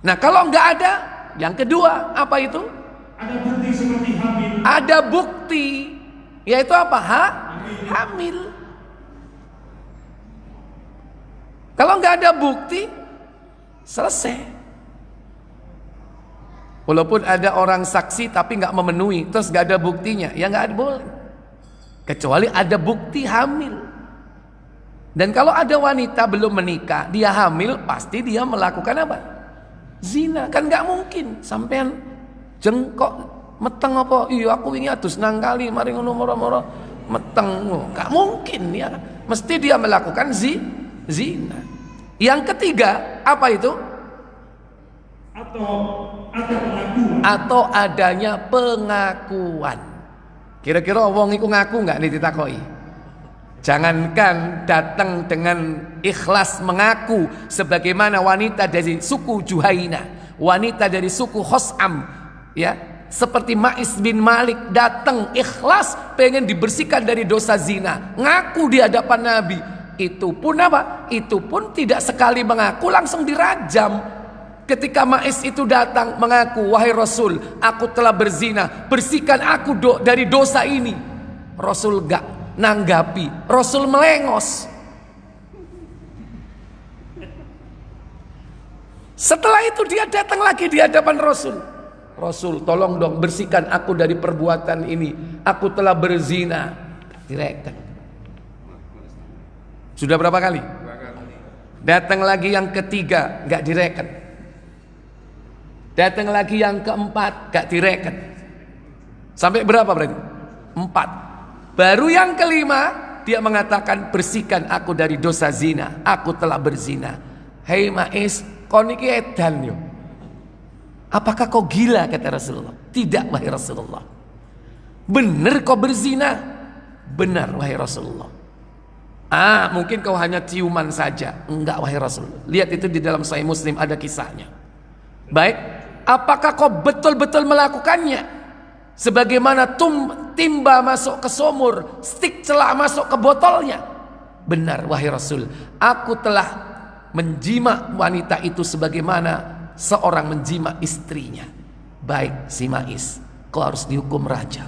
Nah kalau nggak ada, yang kedua apa itu? Ada bukti seperti hamil. Ada bukti, yaitu apa? Hamil. Kalau nggak ada bukti, selesai. Walaupun ada orang saksi tapi nggak memenuhi, terus nggak ada buktinya, ya nggak boleh. Kecuali ada bukti hamil. Dan kalau ada wanita belum menikah, dia hamil, pasti dia melakukan apa? Zina. Kan nggak mungkin sampean jengkok meteng apa? Iya aku wingi adus nang kali, mari ngono moro-moro meteng. Nggak mungkin ya. Mesti dia melakukan zina. Yang ketiga apa itu? Atau adanya pengakuan. Kira-kira wong iku ngaku nggak nih ditakoki? Jangankan datang dengan ikhlas mengaku sebagaimana wanita dari suku Juhaina, wanita dari suku Khos'am, ya, seperti Ma'is bin Malik datang ikhlas pengen dibersihkan dari dosa zina, ngaku di hadapan Nabi. Itu pun apa? Itu pun tidak sekali mengaku langsung dirajam. Ketika Ma'is itu datang mengaku, wahai Rasul, aku telah berzina, bersihkan aku dari dosa ini. Rasul gak nanggapi, Rasul melengos. Setelah itu dia datang lagi di hadapan Rasul. Rasul, tolong dong bersihkan aku dari perbuatan ini. Aku telah berzina. Direken. Sudah berapa kali? Datang lagi yang ketiga, gak direken. Datang lagi yang keempat, gak direken. Sampai berapa berarti? 4. Baru yang kelima dia mengatakan, bersihkan aku dari dosa zina. Aku telah berzina. Hei Ma'is, kau niki edan yo. Apakah kau gila, kata Rasulullah? Tidak wahai Rasulullah. Benar kau berzina? Benar wahai Rasulullah. Mungkin kau hanya ciuman saja. Enggak wahai Rasulullah. Lihat itu di dalam Sahih Muslim ada kisahnya. Baik, apakah kau betul-betul melakukannya? Sebagaimana timba masuk ke sumur, stik celak masuk ke botolnya. Benar wahai Rasul, aku telah menjima wanita itu sebagaimana seorang menjima istrinya. Baik si Mais, kau harus dihukum rajam.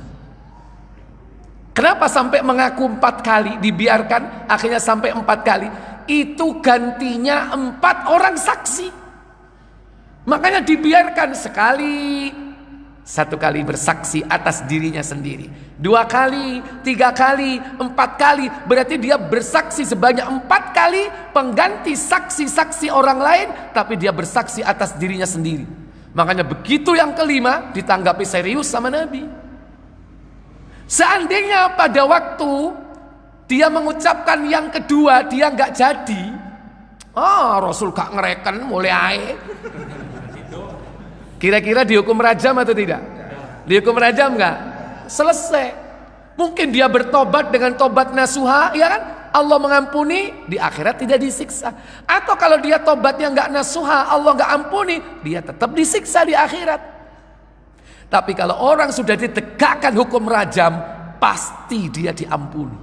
Kenapa sampai mengaku 4 kali, dibiarkan akhirnya sampai 4 kali? Itu gantinya 4 orang saksi. Makanya dibiarkan sekali, 1 kali bersaksi atas dirinya sendiri, 2 kali, 3 kali, 4 kali. Berarti dia bersaksi sebanyak 4 kali, pengganti saksi-saksi orang lain, tapi dia bersaksi atas dirinya sendiri. Makanya begitu yang kelima ditanggapi serius sama Nabi. Seandainya pada waktu dia mengucapkan yang kedua dia nggak jadi, Rasul gak ngereken mulai. Kira-kira dihukum rajam atau tidak? Dihukum rajam nggak? Selesai. Mungkin dia bertobat dengan tobat nasuha, ya kan? Allah mengampuni, di akhirat tidak disiksa. Atau kalau dia tobatnya nggak nasuha, Allah nggak ampuni, dia tetap disiksa di akhirat. Tapi kalau orang sudah ditegakkan hukum rajam, pasti dia diampuni.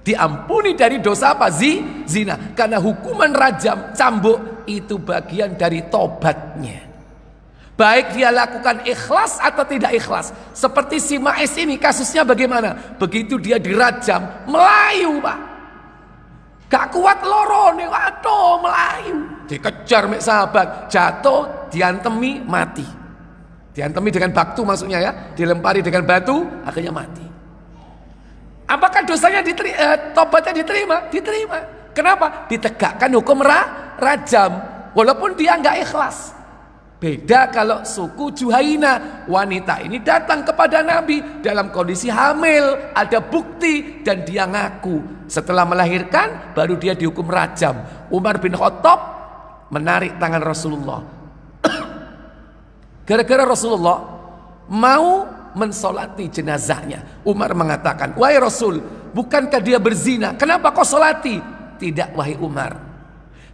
Diampuni dari dosa apa? Zina. Karena hukuman rajam, cambuk, itu bagian dari tobatnya. Baik dia lakukan ikhlas atau tidak ikhlas. Seperti si Mais ini kasusnya bagaimana? Begitu dia dirajam, melayu Pak. Gak kuat loro nih, waduh melayu. Dikejar mek sahabat, jatuh, diantemi, mati. Diantemi dengan batu maksudnya ya, dilempari dengan batu, akhirnya mati. Apakah dosanya tobatnya diterima? Diterima. Kenapa? Ditegakkan hukum rajam, walaupun dia nggak ikhlas. Beda kalau suku Juhaina, wanita ini datang kepada Nabi dalam kondisi hamil, ada bukti dan dia ngaku. Setelah melahirkan baru dia dihukum rajam. Umar bin Khattab menarik tangan Rasulullah. Gara-gara Rasulullah mau mensolati jenazahnya. Umar mengatakan, wahai Rasul, bukankah dia berzina? Kenapa kau solati? Tidak wahai Umar,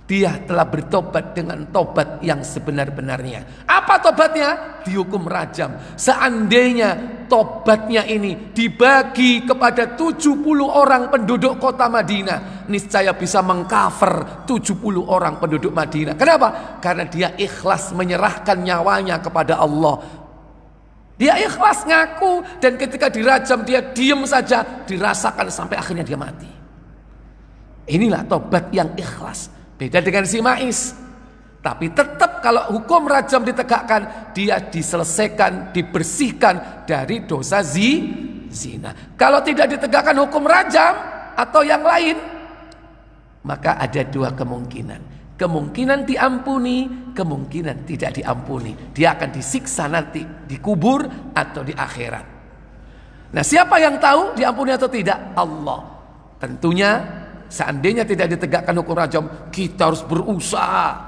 dia telah bertobat dengan tobat yang sebenar-benarnya. Apa tobatnya? Dihukum rajam. Seandainya tobatnya ini dibagi kepada 70 orang penduduk kota Madinah, niscaya bisa mengcover 70 orang penduduk Madinah. Kenapa? Karena dia ikhlas menyerahkan nyawanya kepada Allah. Dia ikhlas ngaku, dan ketika dirajam dia diam saja, dirasakan sampai akhirnya dia mati. Inilah tobat yang ikhlas. Beda dengan si Mais. Tapi tetap kalau hukum rajam ditegakkan, dia diselesaikan, dibersihkan dari dosa zina. Kalau tidak ditegakkan hukum rajam atau yang lain, maka ada 2 kemungkinan. Kemungkinan diampuni, kemungkinan tidak diampuni. Dia akan disiksa nanti di kubur atau di akhirat. Nah, siapa yang tahu diampuni atau tidak? Allah. Tentunya seandainya tidak ditegakkan hukum rajam, kita harus berusaha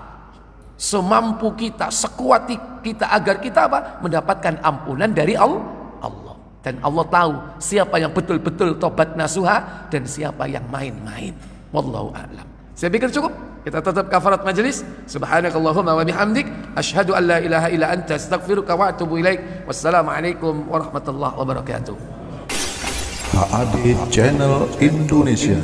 semampu kita, sekuat kita agar kita mendapatkan ampunan dari Allah. Dan Allah tahu siapa yang betul-betul tobat nasuha dan siapa yang main-main. Wallahu a'lam. Saya pikir cukup. Kita tutup kafarat majelis. Subhanakallahumma wa bihamdik, asyhadu an la ilaha illa anta, astaghfiruka wa atubu ilaik. Wassalamualaikum warahmatullahi wabarakatuh. HAD Channel Indonesia.